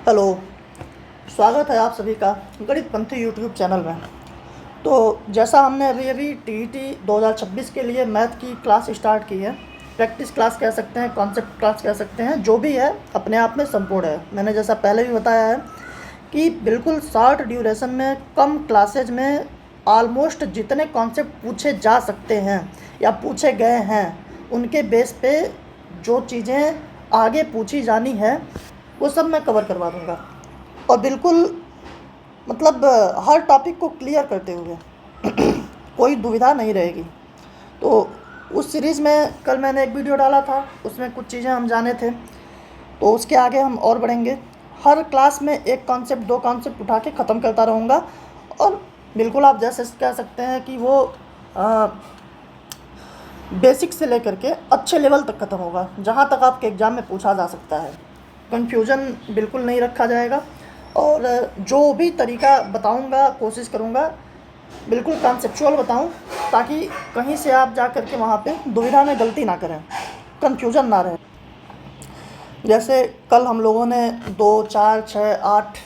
Hello, स्वागत है आप सभी का गणित पंथी यूट्यूब चैनल में। तो जैसा हमने अभी टीईटी 2026 के लिए मैथ की क्लास स्टार्ट की है, प्रैक्टिस क्लास कह सकते हैं, कॉन्सेप्ट क्लास कह सकते हैं, जो भी है अपने आप में संपूर्ण है। मैंने जैसा पहले भी बताया है कि बिल्कुल शॉर्ट ड्यूरेशन में, कम क्लासेज में ऑलमोस्ट जितने कॉन्सेप्ट पूछे जा सकते हैं या पूछे गए हैं, उनके बेस पे जो चीज़ें आगे पूछी जानी है वो सब मैं कवर करवा दूँगा, और बिल्कुल मतलब हर टॉपिक को क्लियर करते हुए कोई दुविधा नहीं रहेगी। तो उस सीरीज़ में कल मैंने एक वीडियो डाला था, उसमें कुछ चीज़ें हम जाने थे, तो उसके आगे हम और बढ़ेंगे। हर क्लास में एक कॉन्सेप्ट, दो कॉन्सेप्ट उठा के ख़त्म करता रहूँगा, और बिल्कुल आप जैसे कह सकते हैं कि वो बेसिक से लेकर के अच्छे लेवल तक ख़त्म होगा, जहाँ तक आपके एग्ज़ाम में पूछा जा सकता है। कन्फ्यूज़न बिल्कुल नहीं रखा जाएगा, और जो भी तरीका बताऊंगा कोशिश करूंगा बिल्कुल कॉन्सेप्चुअल बताऊं, ताकि कहीं से आप जा कर के वहाँ पे दुविधा में गलती ना करें, कन्फ्यूज़न ना रहे। जैसे कल हम लोगों ने 2, 4, 6, 8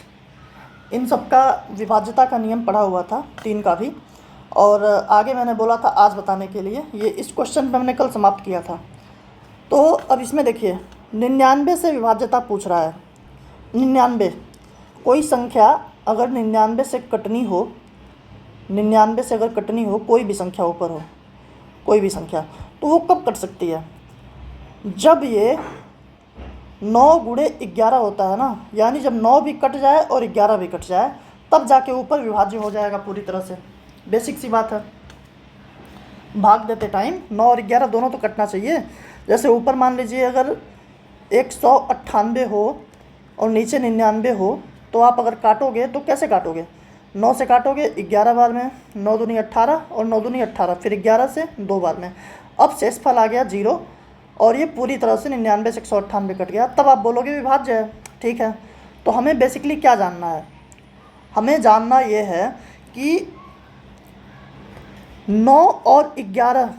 इन सब का विभाज्यता का नियम पढ़ा हुआ था, 3 का भी, और आगे मैंने बोला था आज बताने के लिए। ये इस क्वेश्चन पर मैंने कल समाप्त किया था। तो अब इसमें देखिए, 99 से विभाज्यता पूछ रहा है। 99, कोई संख्या अगर 99 से कटनी हो, 99 से अगर कटनी हो, कोई भी संख्या ऊपर हो, कोई भी संख्या, तो वो कब कट सकती है? जब ये 9 गुणे 11 होता है ना, यानी जब 9 भी कट जाए और 11 भी कट जाए, तब जाके ऊपर विभाज्य हो जाएगा पूरी तरह से। बेसिक सी बात है। भाग देते टाइम 9 और 11 दोनों तो कटना चाहिए। जैसे ऊपर मान लीजिए अगर 198 हो और नीचे 99 हो, तो आप अगर काटोगे तो कैसे काटोगे? 9 से काटोगे 11 बार में, 9 दूनी 18 और 9 दूनी 18, फिर 11 से 2 बार में। अब शेषफल आ गया 0, और ये पूरी तरह से 99 से 198 कट गया, तब आप बोलोगे विभाज्य है। ठीक है, तो हमें बेसिकली क्या जानना है? हमें जानना ये है कि 9 और 11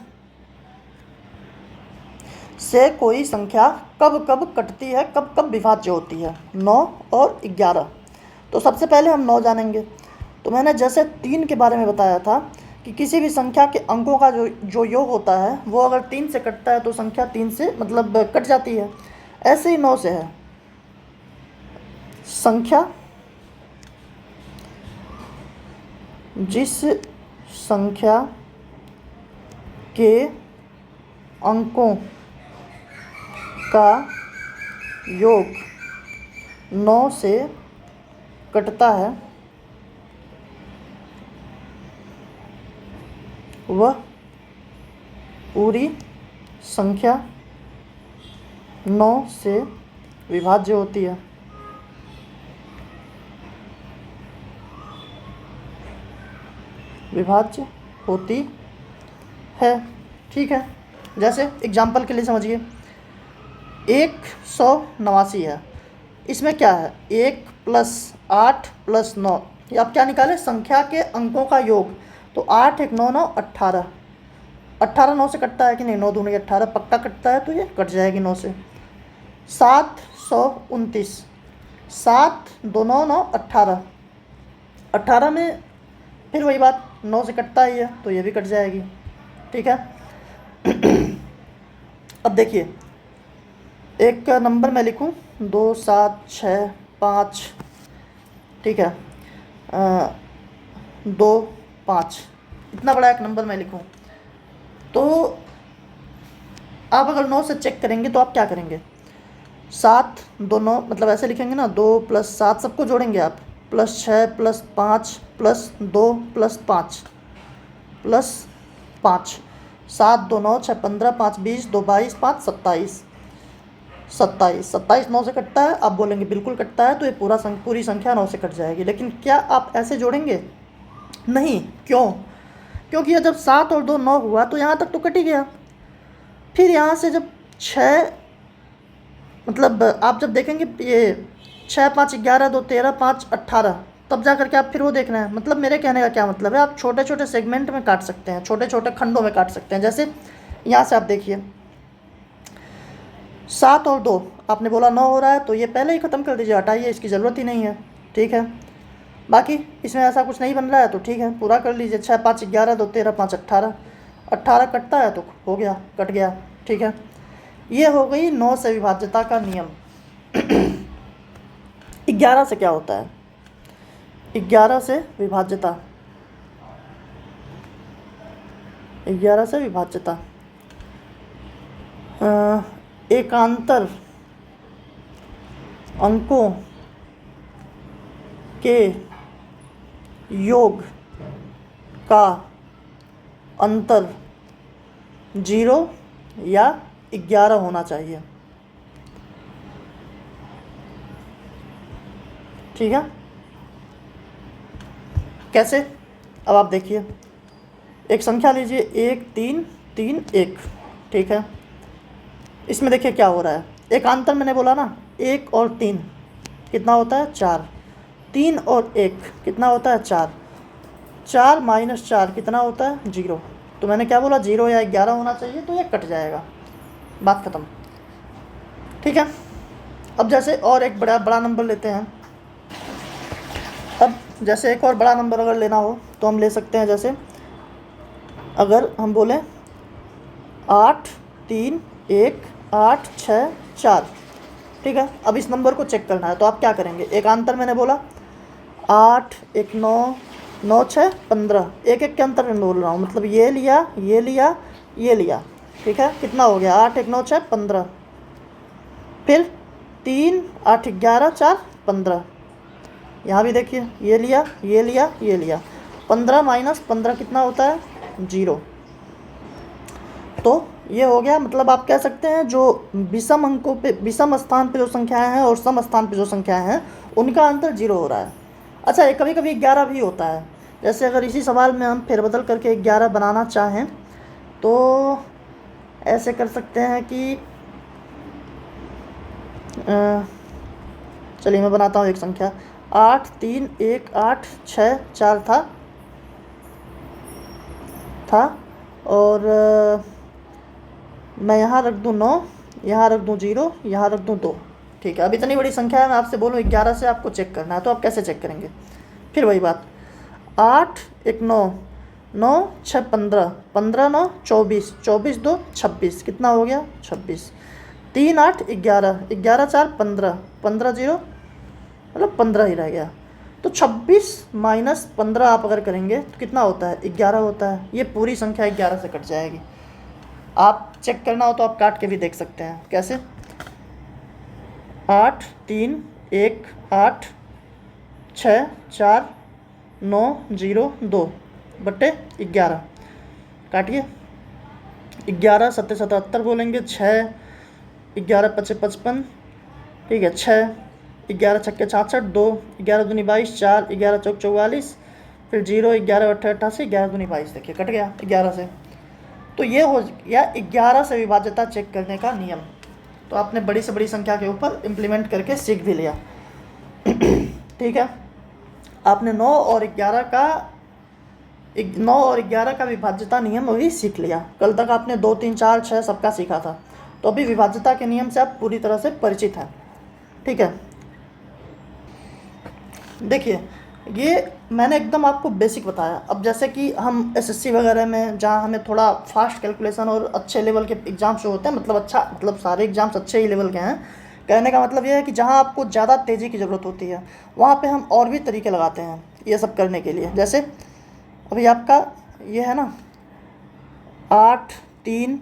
से कोई संख्या कब कब कटती है, कब कब विभाज्य होती है। 9 और 11, तो सबसे पहले हम 9 जानेंगे। तो मैंने जैसे 3 के बारे में बताया था कि किसी भी संख्या के अंकों का जो योग होता है, वो अगर 3 से कटता है तो संख्या 3 से मतलब कट जाती है। ऐसे ही 9 से है। संख्या, जिस संख्या के अंकों का योग 9 से कटता है, वह पूरी संख्या 9 से विभाज्य होती है। विभाज्य होती है। ठीक है, जैसे एग्जाम्पल के लिए समझिए, 189 है। इसमें क्या है? 1 + 8 + 9, ये आप क्या निकालें? संख्या के अंकों का योग। तो 8 1 9 9 18, 18 9 से कटता है कि नहीं? 9 दूनी 18 पक्का कटता है, तो ये कट जाएगी 9 से। 729, 7 2 9 9 18, 18 में फिर वही बात, 9 से कटता ही है, तो ये भी कट जाएगी। ठीक है। अब देखिए, एक नंबर मैं लिखूं, 2 7 6 5, ठीक है, 2 5, इतना बड़ा एक नंबर मैं लिखूं, तो आप अगर 9 से चेक करेंगे तो आप क्या करेंगे? 7 2 9, मतलब ऐसे लिखेंगे ना, 2 + 7 सबको जोड़ेंगे आप, +6 +5 +2 +5 +5, 7 2 9 6 15, 5 20, 2 22, 5 27, 27 9 से कटता है। आप बोलेंगे बिल्कुल कटता है, तो ये पूरी संख्या 9 से कट जाएगी। लेकिन क्या आप ऐसे जोड़ेंगे? नहीं। क्यों? क्योंकि ये जब 7 और 2 9 हुआ, तो यहाँ तक तो कट ही गया। फिर यहाँ से जब 6, मतलब आप जब देखेंगे ये 6 5 11 2 13 5 18, तब जा करके आप फिर वो देखना है। मतलब मेरे कहने का क्या मतलब है, आप छोटे छोटे सेगमेंट में काट सकते हैं, छोटे छोटे खंडों में काट सकते हैं। जैसे यहाँ से आप देखिए, 7 और 2 आपने बोला 9 हो रहा है, तो ये पहले ही ख़त्म कर दीजिए, हटाइए, इसकी ज़रूरत ही नहीं है। ठीक है, बाकी इसमें ऐसा कुछ नहीं बन रहा है तो ठीक है, पूरा कर लीजिए। 6 5 11, 2 13, 5 18, 18 कटता है तो हो गया, कट गया। ठीक है, ये हो गई 9 से विभाज्यता का नियम। 11 से क्या होता है? 11 से विभाज्यता, 11 से विभाज्यता एकांतर अंकों के योग का अंतर 0 या 11 होना चाहिए। ठीक है, कैसे? अब आप देखिए, एक संख्या लीजिए 1 3 3 1। ठीक है, इसमें देखिए क्या हो रहा है, एकांतर मैंने बोला ना, 1 और 3 कितना होता है? 4। 3 और 1 कितना होता है? 4। 4 माइनस 4 कितना होता है? 0। तो मैंने क्या बोला, 0 या 11 होना चाहिए, तो ये कट जाएगा, बात ख़त्म। ठीक है, अब जैसे और एक बड़ा नंबर लेते हैं। अब जैसे एक और बड़ा नंबर अगर लेना हो तो हम ले सकते हैं, जैसे अगर हम बोलें 8 3 1 8 6 4। ठीक है, अब इस नंबर को चेक करना है तो आप क्या करेंगे? एकांतर मैंने बोला 8 1 9 9 6 15, एक एक के अंतर में बोल रहा हूँ, मतलब ये लिया ये लिया ये लिया। ठीक है, कितना हो गया? 8 1 9 6 15, फिर 3 8 11 4 15। यहाँ भी देखिए, ये लिया ये लिया ये लिया, 15 माइनस 15 कितना होता है? 0। तो ये हो गया, मतलब आप कह सकते हैं जो विषम अंकों पे, विषम स्थान पे जो संख्याएं हैं और सम स्थान पे जो संख्याएं हैं, उनका अंतर 0 हो रहा है। अच्छा, ये कभी कभी 11 भी होता है। जैसे अगर इसी सवाल में हम फेरबदल करके 11 बनाना चाहें तो ऐसे कर सकते हैं कि चलिए मैं बनाता हूँ एक संख्या, 8 3 1 8 6 4 था और मैं यहाँ रख दूँ 9, यहाँ रख दूँ 0, यहाँ रख दूँ 2। ठीक है, अब इतनी बड़ी संख्या है, मैं आपसे बोलूँ 11 से आपको चेक करना है, तो आप कैसे चेक करेंगे? फिर वही बात, 8 1 9 9 6 15 15 9 24 24 2 26, कितना हो गया? 26। 3 8 11 11 4 15 15 0, मतलब 15 ही रह गया। तो 26 माइनस 15 आप अगर करेंगे तो कितना होता है? 11 होता है। ये पूरी संख्या 11 से कट जाएगी। आप चेक करना हो तो आप काट के भी देख सकते हैं। कैसे? 8 3 1 8 6 4 9 0 2 बट्टे 11, काटिए। 11 7 77 बोलेंगे, 6 11 5 55, ठीक है, 6 11 छक्के 66, 2 11 दूनी 22, 4 11 चौक 44, फिर 0 11 8 88, 11 दूनी 22। देखिए कट गया 11 से। तो ये हो गया 11 से विभाज्यता चेक करने का नियम। तो आपने बड़ी से बड़ी संख्या के ऊपर इम्प्लीमेंट करके सीख भी लिया। ठीक है, आपने 9 और 11 का विभाज्यता नियम अभी सीख लिया। कल तक आपने 2 3 4 6 सबका सीखा था, तो अभी विभाज्यता के नियम से आप पूरी तरह से परिचित हैं। ठीक है, देखिए ये मैंने एकदम आपको बेसिक बताया। अब जैसे कि हम एसएससी वगैरह में, जहाँ हमें थोड़ा फास्ट कैलकुलेशन और अच्छे लेवल के एग्ज़ाम्स जो होते हैं, मतलब सारे एग्ज़ाम्स अच्छे ही लेवल के हैं। कहने का मतलब ये है कि जहाँ आपको ज़्यादा तेज़ी की ज़रूरत होती है, वहाँ पे हम और भी तरीके लगाते हैं ये सब करने के लिए। जैसे अभी आपका ये है ना 8 3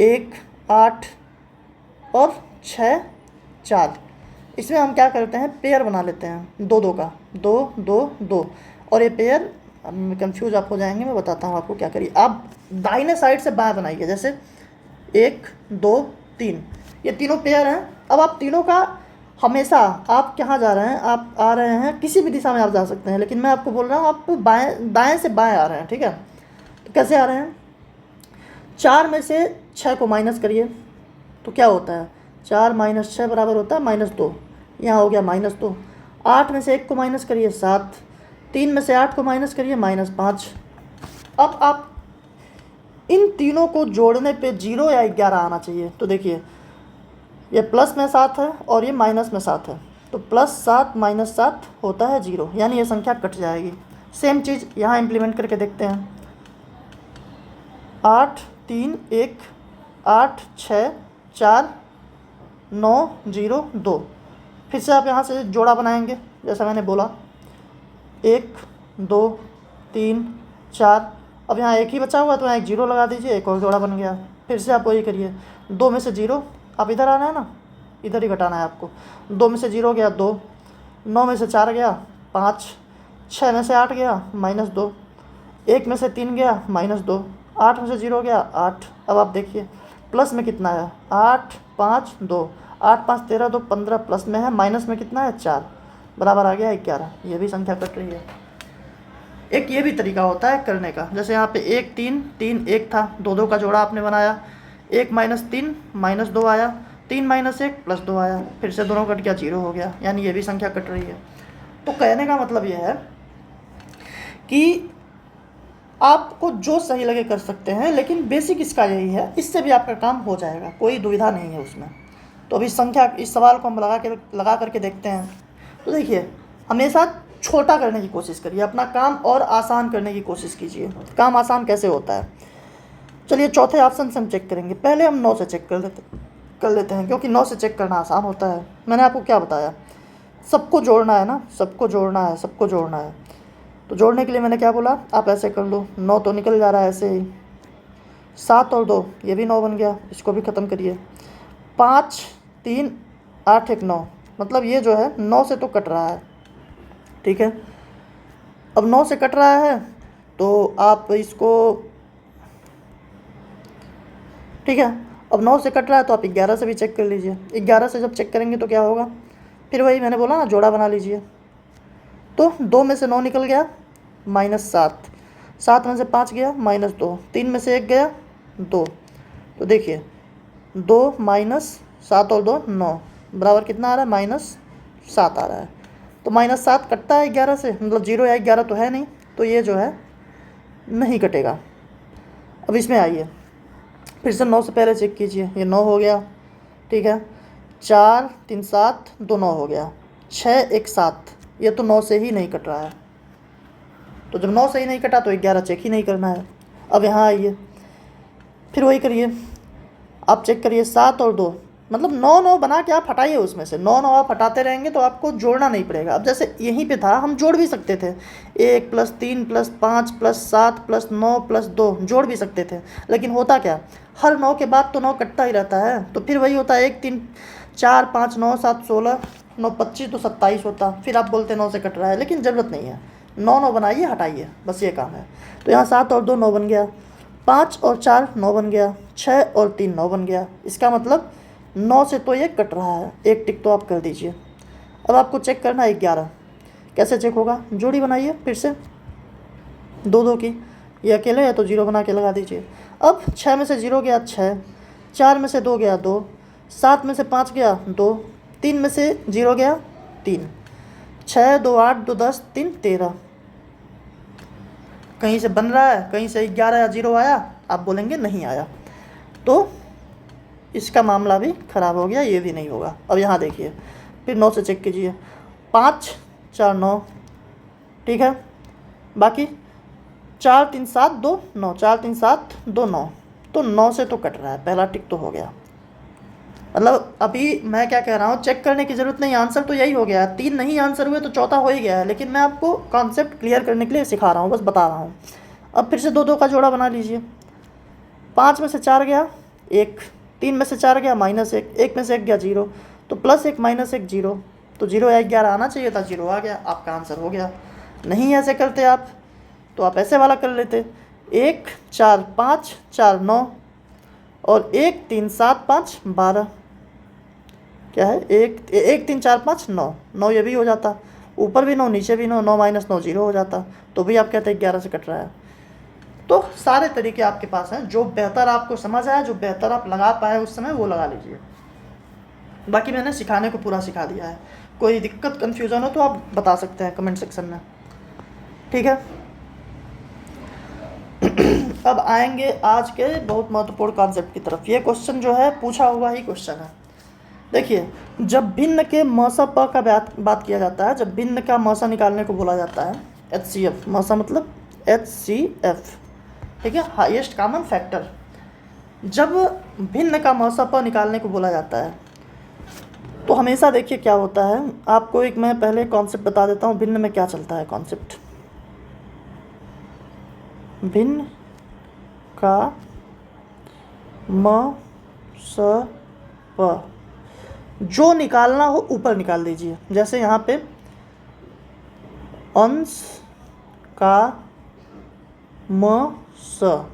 1 8 और 6 4, इसमें हम क्या करते हैं, पेयर बना लेते हैं 2 2 का, 2 2 2। और ये पेयर, कंफ्यूज आप हो जाएंगे, मैं बताता हूँ आपको क्या करिए। आप दाहिने साइड से बाएं बनाइए, जैसे 1 2 3, ये तीनों पेयर हैं। अब आप तीनों का हमेशा, आप कहाँ जा रहे हैं, आप आ रहे हैं किसी भी दिशा में आप जा सकते हैं, लेकिन मैं आपको बोल रहा हूँ आप दाएँ से बाएँ आ रहे हैं। ठीक है, तो कैसे आ रहे हैं? 4 में से 6 को माइनस करिए तो क्या होता है? 4 माइनस 6 बराबर होता है -2, यहाँ हो गया -2। 8 में से 1 को माइनस करिए 7, 3 में से 8 को माइनस करिए -5। अब आप इन तीनों को जोड़ने पे 0 या 11 आना चाहिए। तो देखिए ये प्लस में 7 है और ये माइनस में 7 है, तो +7 - 7 होता है 0, यानी ये संख्या कट जाएगी। सेम चीज़ यहाँ इम्प्लीमेंट करके देखते हैं। 8 3 1 8 6 4 9 0 2। फिर से आप यहाँ से जोड़ा बनाएंगे जैसा मैंने बोला, 1 2 3 4। अब यहाँ एक ही बचा हुआ तो यहाँ एक 0 लगा दीजिए, एक और जोड़ा बन गया। फिर से आप वही करिए, 2 में से 0, आप इधर आना है ना, इधर ही घटाना है आपको। 2 में से 0 गया 2, 9 में से 4 गया 5, 6 में से 8 गया -2, 1 में से 3 गया -2, 8 में से 0 गया 8। अब आप देखिए प्लस में कितना है, 8 5 2, 8 5 13 2 15, प्लस में है, माइनस में कितना है 4, बराबर आ गया 11। ये भी संख्या कट रही है। एक ये भी तरीका होता है करने का, जैसे यहाँ पे 1 3 3 1 था, 2 2 का जोड़ा आपने बनाया, 1 - 3 -2 आया, 3 - 1 +2 आया, फिर से दोनों कट गया 0 हो गया, यानी ये भी संख्या कट रही है। तो कहने का मतलब ये है कि आपको जो सही लगे कर सकते हैं, लेकिन बेसिक इसका यही है, इससे भी आपका काम हो जाएगा, कोई दुविधा नहीं है उसमें। तो अभी संख्या, इस सवाल को हम लगा करके देखते हैं। तो देखिए, हमेशा छोटा करने की कोशिश करिए, अपना काम और आसान करने की कोशिश कीजिए। काम आसान कैसे होता है, चलिए चौथे ऑप्शन से हम चेक करेंगे। पहले हम 9 से चेक कर लेते हैं, क्योंकि 9 से चेक करना आसान होता है। मैंने आपको क्या बताया, सबको जोड़ना है ना, सबको जोड़ना है। तो जोड़ने के लिए मैंने क्या बोला, आप ऐसे कर लो, 9 तो निकल जा रहा है ऐसे ही, 7 और 2 ये भी 9 बन गया, इसको भी ख़त्म करिए। 5 3 8 1 9, मतलब ये जो है 9 से तो कट रहा है, ठीक है। अब 9 से कट रहा है तो आप इसको, ठीक है, अब 9 से कट रहा है तो आप 11 से भी चेक कर लीजिए। 11 से जब चेक करेंगे तो क्या होगा, फिर वही मैंने बोला ना, जोड़ा बना लीजिए। तो 2 में से 9 निकल गया -7, 7 में से 5 गया -2, 3 में से 1 गया 2। तो देखिए 2 - 7 और 2 9, बराबर कितना आ रहा है, -7 आ रहा है। तो -7 कटता है 11 से, मतलब 0 या 11 तो है नहीं, तो ये जो है नहीं कटेगा। अब इसमें आइए, फिर से 9 से पहले चेक कीजिए, ये 9 हो गया, ठीक है। 4 3 7 2 9 हो गया, 6 1 7, ये तो 9 से ही नहीं कट रहा है। तो जब 9 से ही नहीं कटा तो 11 चेक ही नहीं करना है। अब यहाँ आइए, फिर वही करिए, आप चेक करिए 7 और 2, मतलब 9 9 बना के आप हटाइए, उसमें से 9 9 आप हटाते रहेंगे तो आपको जोड़ना नहीं पड़ेगा। अब जैसे यहीं पे था, हम जोड़ भी सकते थे, 1 + 3 + 5 + 7 + 9 + 2 जोड़ भी सकते थे, लेकिन होता क्या, हर 9 के बाद तो 9 कटता ही रहता है। तो फिर वही होता है, 1 3 4 5 9 7 16 9 25 तो 27 होता, फिर आप बोलते 9 से कट रहा है, लेकिन ज़रूरत नहीं है। 9 9 बनाइए, हटाइए, बस ये काम है। तो यहाँ 7 और 2 9 बन गया, 5 और 4 9 बन गया, 6 और 3 9 बन गया। इसका मतलब 9 से तो ये कट रहा है, एक टिक तो आप कर दीजिए। अब आपको चेक करना है 11, कैसे चेक होगा, जोड़ी बनाइए फिर से 2 2 की, ये अकेले है तो 0 बना के लगा दीजिए। अब 6 में से 0 गया 6, 4 में से 2 गया 2, 7 में से 5 गया 2, 3 में से 0 गया 3, 6 2 8 2 10 3 13। कहीं से बन रहा है, कहीं से 11 या 0 आया, आप बोलेंगे नहीं आया, तो इसका मामला भी ख़राब हो गया, ये भी नहीं होगा। अब यहाँ देखिए, फिर 9 से चेक कीजिए, 5 4 9, ठीक है। बाकी 4 3 7 2 9, 4 3 7 2 9, तो 9 से तो कट रहा है, पहला टिक तो हो गया। मतलब अभी मैं क्या कह रहा हूँ, चेक करने की ज़रूरत नहीं, आंसर तो यही हो गया है। 3 नहीं आंसर हुए तो चौथा हो ही गया है, लेकिन मैं आपको कॉन्सेप्ट क्लियर करने के लिए सिखा रहा हूँ, बस बता रहा हूँ। अब फिर से 2 2 का जोड़ा बना लीजिए, 5 में से 4 गया 1, 3 में से 4 गया -1, 1 में से 1 गया 0, तो +1 -1 0, तो 0 या 11 आना चाहिए था, 0 आ गया, आपका आंसर हो गया। नहीं ऐसे करते आप, तो आप ऐसे वाला कर लेते, 1 4 5 4 9 और 1 3 7 5 12, क्या है 1 1 3 4 5 9 9, ये भी हो जाता, ऊपर भी 9 नीचे भी 9, 9 - 9 0 हो जाता, तो भी आप कहते हैं 11 से कट रहा है। तो सारे तरीके आपके पास हैं, जो बेहतर आपको समझ आया, जो बेहतर आप लगा पाए उस समय, वो लगा लीजिए। बाकी मैंने सिखाने को पूरा सिखा दिया है, कोई दिक्कत कन्फ्यूज़न हो तो आप बता सकते हैं कमेंट सेक्शन में, ठीक है। अब आएंगे आज के बहुत महत्वपूर्ण कॉन्सेप्ट की तरफ। ये क्वेश्चन जो है पूछा हुआ ही क्वेश्चन है, देखिए, जब भिन्न के मौसा प का बात किया जाता है, जब भिन्न का मौसा निकालने को बोला जाता है, HCF मौसा मतलब HCF, ठीक है, हाईएस्ट कॉमन फैक्टर। जब भिन्न का मौसा प निकालने को बोला जाता है तो हमेशा देखिए क्या होता है, आपको एक मैं पहले कॉन्सेप्ट बता देता हूँ भिन्न में क्या चलता है। कॉन्सेप्ट, भिन्न का म स प, जो निकालना हो ऊपर निकाल दीजिए। जैसे यहाँ पे अंश का म स,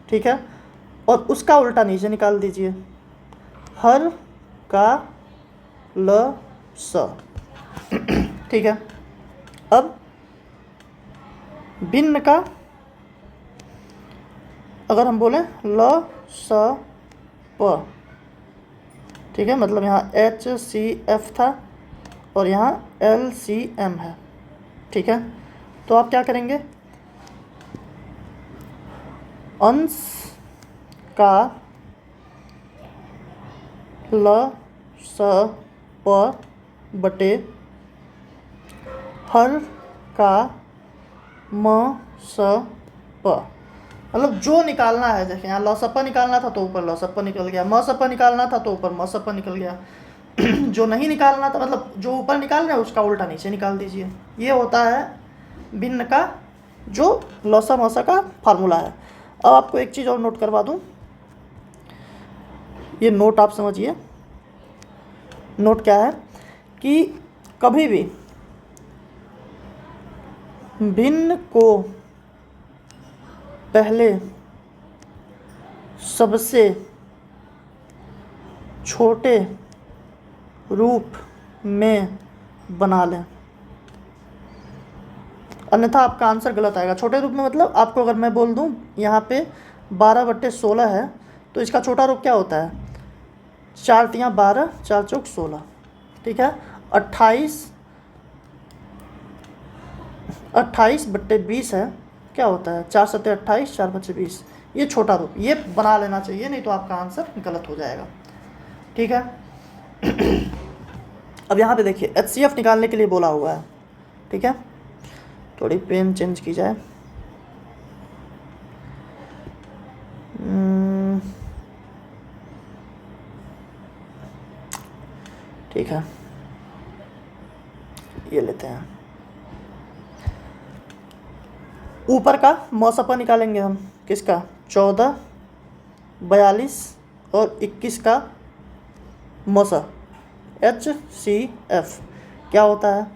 ठीक है, और उसका उल्टा नीचे निकाल दीजिए, हर का ल स, ठीक है। अब भिन्न का अगर हम बोलें ल स प, ठीक है, मतलब यहाँ HCF था और यहाँ LCM है, ठीक है। तो आप क्या करेंगे, अंश का ल स प बटे हर का म स प, मतलब जो निकालना है। देखिए यहाँ लौसप्पा निकालना था तो ऊपर लौसप्पा निकल गया, मौसप्पा निकालना था तो ऊपर मौसप्पा निकल गया। जो नहीं निकालना था, मतलब जो ऊपर निकालना है उसका उल्टा नीचे निकाल दीजिए। ये होता है भिन्न का जो लौसा मौसा का फार्मूला है। अब आपको एक चीज़ और नोट करवा दूँ, ये नोट आप समझिए। नोट क्या है कि कभी भी भिन्न को पहले सबसे छोटे रूप में बना लें, अन्यथा आपका आंसर गलत आएगा। छोटे रूप में मतलब आपको अगर मैं बोल दूं यहाँ पे 12/16 है तो इसका छोटा रूप क्या होता है, 4 तियाँ 12, 4 चौक 16, ठीक है। 28/20 है, क्या होता है 4 सत्ते 28, 4 बचे 20। ये छोटा रूप, ये बना लेना चाहिए, नहीं तो आपका आंसर गलत हो जाएगा, ठीक है। अब यहाँ पे देखिए HCF निकालने के लिए बोला हुआ है, ठीक है। थोड़ी पेन चेंज की जाए, ठीक है, ये लेते हैं। ऊपर का मौसप्पा निकालेंगे हम, किसका, 14, 42 और 21 का मौसा, HCF क्या होता है।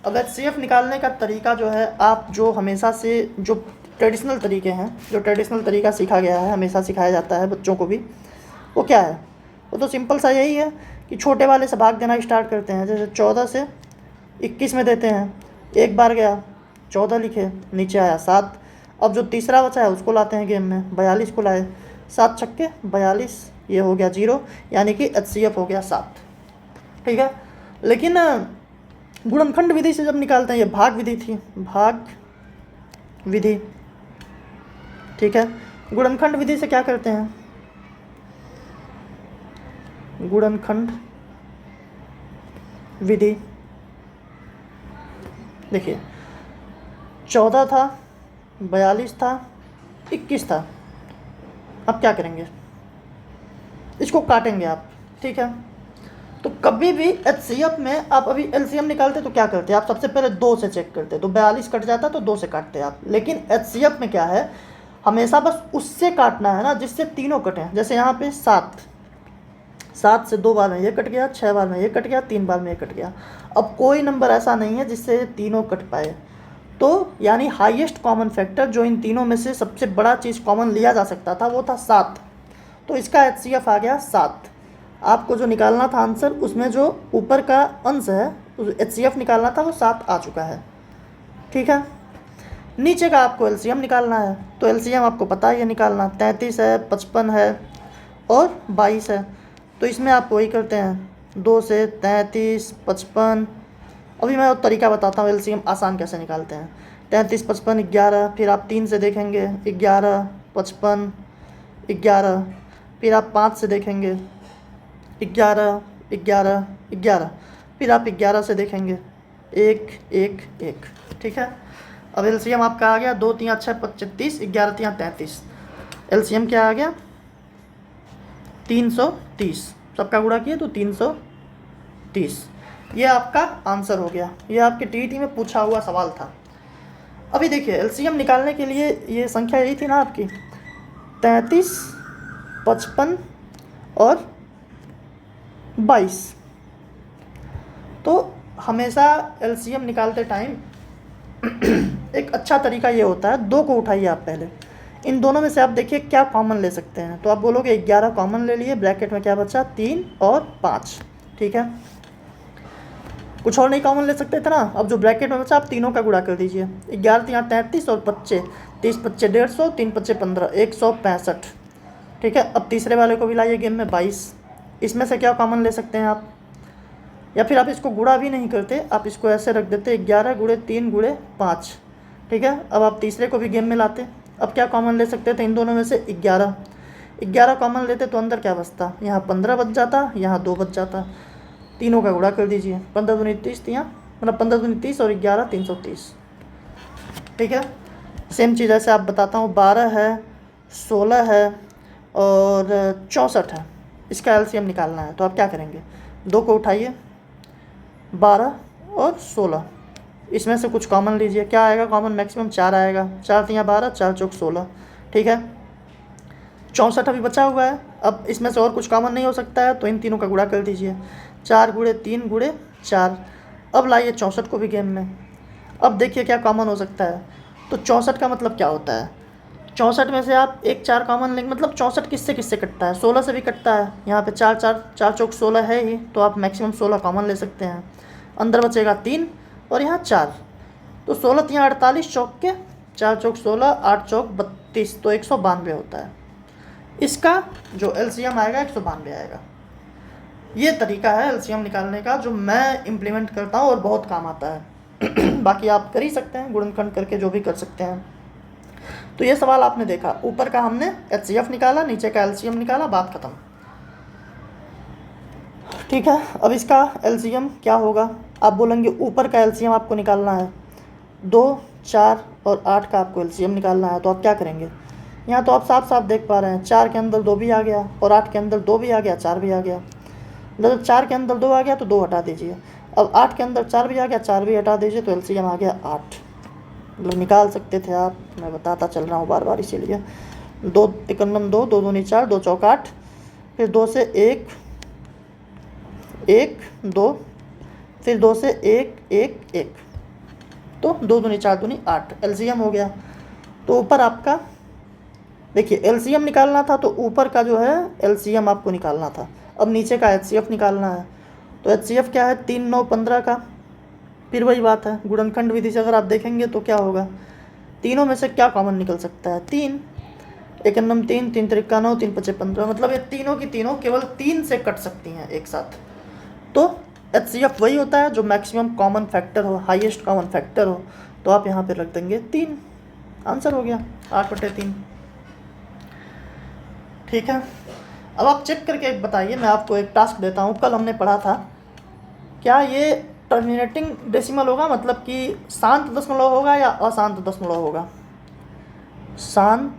अब HCF निकालने का तरीका जो है, आप जो हमेशा से जो ट्रेडिशनल तरीके हैं, जो ट्रेडिशनल तरीका सीखा गया है, हमेशा सिखाया जाता है बच्चों को भी, वो क्या है, वो तो सिंपल सा यही है कि छोटे वाले से भाग देना स्टार्ट करते हैं। जैसे 14 से 21 में देते हैं, एक बार गया 14 लिखे, नीचे आया 7। अब जो तीसरा बचा है उसको लाते हैं गेम में, 42 को लाए, 7 छक्के 42, ये हो गया 0, यानी कि HCF हो गया 7, ठीक है। लेकिन गुणनखंड विधि से जब निकालते हैं, ये भाग विधि थी, भाग विधि, ठीक है। गुणनखंड विधि से क्या करते हैं, गुणनखंड विधि, देखिए 14 था, 42 था, 21 था। अब क्या करेंगे, इसको काटेंगे आप, ठीक है। तो कभी भी HCF में आप अभी LCM निकालते तो क्या करते, आप सबसे पहले 2 से चेक करते, तो 42 कट जाता तो 2 से काटते आप। लेकिन HCF में क्या है, हमेशा बस उससे काटना है ना जिससे तीनों कटें। जैसे यहाँ पे 7 से 2 बार में ये कट गया, 6 बार में ये कट गया, 3 बार में ये कट गया। अब कोई नंबर ऐसा नहीं है जिससे तीनों कट पाए, तो यानी हाईएस्ट कॉमन फैक्टर जो इन तीनों में से सबसे बड़ा चीज़ कॉमन लिया जा सकता था वो था 7, तो इसका HCF आ गया 7। आपको जो निकालना था आंसर, उसमें जो ऊपर का अंश है उस HCF निकालना था, वो 7 आ चुका है, ठीक है। नीचे का आपको LCM निकालना है, तो LCM आपको पता है ये निकालना, 33 है, 55 है और 22 है। तो इसमें आप वही करते हैं, 2 से 33, 55। अभी मैं और तरीका बताता हूँ LCM आसान कैसे निकालते हैं। 33, 55, 11, फिर आप 3 से देखेंगे 11, 55, 11, फिर आप 5 से देखेंगे 11, 11 11, फिर आप 11 से देखेंगे 1 1 1, ठीक है। अब एलसीएम आपका आ गया 2 3 6 35, 11 3 33, एलसीएम क्या आ गया 330, सबका गुणा किए तो 330। ये आपका आंसर हो गया, ये आपके टीईटी में पूछा हुआ सवाल था। अभी देखिए एलसीएम निकालने के लिए ये संख्या यही थी ना आपकी 33, 55 और 22। तो हमेशा एलसीएम निकालते टाइम एक अच्छा तरीका ये होता है, 2 को उठाइए आप पहले, इन दोनों में से आप देखिए क्या कॉमन ले सकते हैं। तो आप बोलोगे 11 कॉमन ले लिए, ब्रैकेट में क्या बचा 3 और 5, ठीक है। कुछ और नहीं कॉमन ले सकते थे ना। अब जो ब्रैकेट में बचा आप तीनों का गुणा कर दीजिए, 11 3 33 और 25, 30 25 150, 3 25 15, 165, ठीक है। अब तीसरे वाले को भी लाइए गेम में 22, इसमें से क्या कॉमन ले सकते हैं आप, या फिर आप इसको गुणा भी नहीं करते, आप इसको ऐसे रख देते 11 × 3 × 5, ठीक है। अब आप तीसरे को भी गेम में लाते, अब क्या कॉमन ले सकते थे इन दोनों में से 11 कॉमन लेते तो अंदर क्या बचता, यहाँ 15 बच जाता, यहाँ 2 बच जाता, तीनों का गुणा कर दीजिए, 15 दूनी 30, मतलब 15 दूनी 30 और 11 330, ठीक है। सेम चीज़ ऐसे आप बताता हूँ, 12 है, 16 है और 64 है, इसका एलसीएम निकालना है। तो आप क्या करेंगे, 2 को उठाइए, 12 और 16, इसमें से कुछ कॉमन लीजिए, क्या आएगा कॉमन, मैक्सिमम 4 आएगा, 4 3 12, 4 चौक 16, ठीक है। 64 अभी बचा हुआ है, अब इसमें से और कुछ कॉमन नहीं हो सकता है, तो इन तीनों का गुणा कर दीजिए, 4 × 3 × 4। अब लाइए 64 को भी गेम में, अब देखिए क्या कॉमन हो सकता है। तो 64 का मतलब क्या होता है, 64 में से आप एक 4 कॉमन लेंगे, मतलब 64 किससे किससे कटता है, 16 से भी कटता है, यहाँ पे 4 4 4 चौक 16 है ही, तो आप मैक्सिमम 16 कॉमन ले सकते हैं, अंदर बचेगा 3 और यहाँ 4, तो 16 3 48 चौक के 4 चौक 16, 8 चौक 32, तो 192 होता है। इसका जो एलसीएम आएगा 192 आएगा। ये तरीका है एलसीएम निकालने का जो मैं इम्प्लीमेंट करता हूँ और बहुत काम आता है। बाकी आप कर ही सकते हैं, गुणनखंड करके जो भी कर सकते हैं। तो ये सवाल आपने देखा, ऊपर का हमने एचसीएफ निकाला, नीचे का एलसीएम निकाला, बात खत्म, ठीक है। अब इसका एलसीएम क्या होगा, आप बोलेंगे ऊपर का एलसीएम आपको निकालना है, 2 4 और 8 का आपको एलसीएम निकालना है। तो आप क्या करेंगे, यहाँ तो आप साफ साफ देख पा रहे हैं, 4 के अंदर 2 भी आ गया और 8 के अंदर 2 भी आ गया, 4 भी आ गया, मतलब 4 के अंदर 2 आ गया तो 2 हटा दीजिए। अब 8 के अंदर 4 भी आ गया, 4 भी हटा दीजिए, तो एलसीएम आ गया 8। मतलब निकाल सकते थे आप, मैं बताता चल रहा हूँ बार बार इसीलिए। 2 1 2, 2 दूनी 4, 2 चौक 8, फिर 2 से 1 1 2, फिर 2 से 1 1 1, तो 2 दूनी 4 दूनी 8, एलसीएम हो गया। तो ऊपर आपका देखिए एलसीएम निकालना था, तो ऊपर का जो है एलसीएम आपको निकालना था। अब नीचे का एचसीएफ निकालना है, तो एचसीएफ क्या है 3 9 15 का, फिर वही बात है, गुणनखंड विधि से अगर आप देखेंगे तो क्या होगा, तीनों में से क्या कॉमन निकल सकता है, 3, 1 9 3, 3 3 9, 3 5 15, मतलब ये तीनों की तीनों केवल 3 से कट सकती हैं एक साथ। तो एचसीएफ वही होता है जो मैक्सिमम कॉमन फैक्टर हो, हाईएस्ट कॉमन फैक्टर हो। तो आप यहाँ पे रख देंगे 3, आंसर हो गया 8/3, ठीक है। अब आप चेक करके बताइए, मैं आपको एक टास्क देता हूँ, कल हमने पढ़ा था, क्या ये टर्मिनेटिंग डेसिमल होगा, मतलब कि शांत दशमलव होगा या अशांत दशमलव होगा, शांत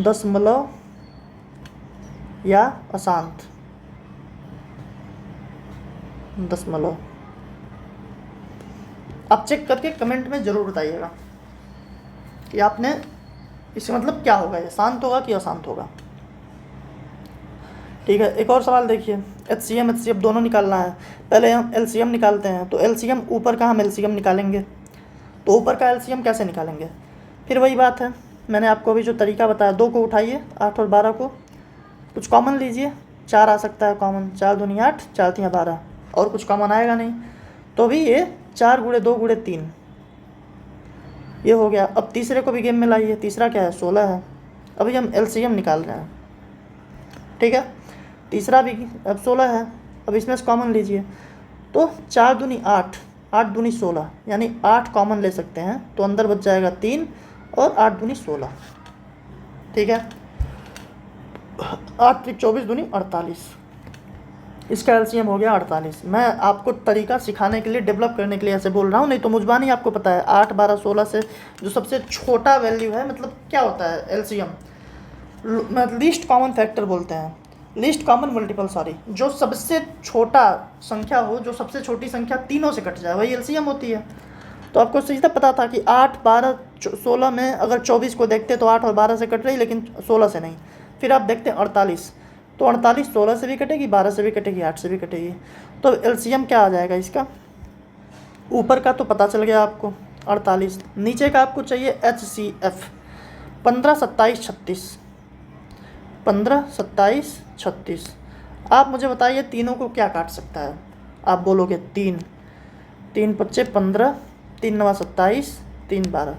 दशमलव या अशांत दशमलव। आप चेक करके कमेंट में ज़रूर बताइएगा कि आपने इसका मतलब क्या होगा, ये शांत होगा कि अशांत होगा, ठीक है। एक और सवाल देखिए, एचसीएम एचसीएफ दोनों निकालना है। पहले हम एलसीएम निकालते हैं, तो एलसीएम ऊपर का हम एलसीएम निकालेंगे, तो ऊपर का एलसीएम कैसे निकालेंगे, फिर वही बात है, मैंने आपको अभी जो तरीका बताया, 2 को उठाइए, 8 और 12 को कुछ कॉमन लीजिए, 4 आ सकता है कॉमन, 4 दूनी 8, 4 3 12, और कुछ कॉमन आएगा नहीं, तो भी ये 4 × 2 × 3 ये हो गया। अब तीसरे को भी गेम में लाइए, तीसरा क्या है 16 है, अभी हम एलसीएम निकाल रहे हैं, ठीक है। तीसरा भी अब 16 है, अब इसमें से कॉमन लीजिए, तो 4 दूनी 8, 8 दूनी 16, यानी 8 कॉमन ले सकते हैं, तो अंदर बच जाएगा 3 और 8 दूनी 16, ठीक है। 8 त्रिक 24 दूनी 48, इसका एलसीएम हो गया 48। मैं आपको तरीका सिखाने के लिए, डेवलप करने के लिए ऐसे बोल रहा हूँ, नहीं तो मुजबानी आपको पता है 8, 12, 16 से जो सबसे छोटा वैल्यू है, मतलब क्या होता है एलसीएम, लीस्ट कॉमन फैक्टर बोलते हैं, लीस्ट कॉमन मल्टीपल, सॉरी, जो सबसे छोटा संख्या हो, जो सबसे छोटी संख्या तीनों से कट जाए, वही एलसीएम होती है। तो आपको सीधा पता था कि 8, 12, 16 में अगर 24 को देखते तो 8 और 12 से कट रही, लेकिन 16 से नहीं। फिर आप देखते हैं 48, तो 48 16 से भी कटेगी, 12 से भी कटेगी, 8 से भी कटेगी। तो एलसीएम क्या आ जाएगा इसका? ऊपर का तो पता चल गया आपको 48, नीचे का आपको चाहिए HCF 15, 27, 36, 15, 27, 36। आप मुझे बताइए तीनों को क्या काट सकता है? आप बोलोगे 3, 3 पच्चे 15, 3 9 27, 3 12।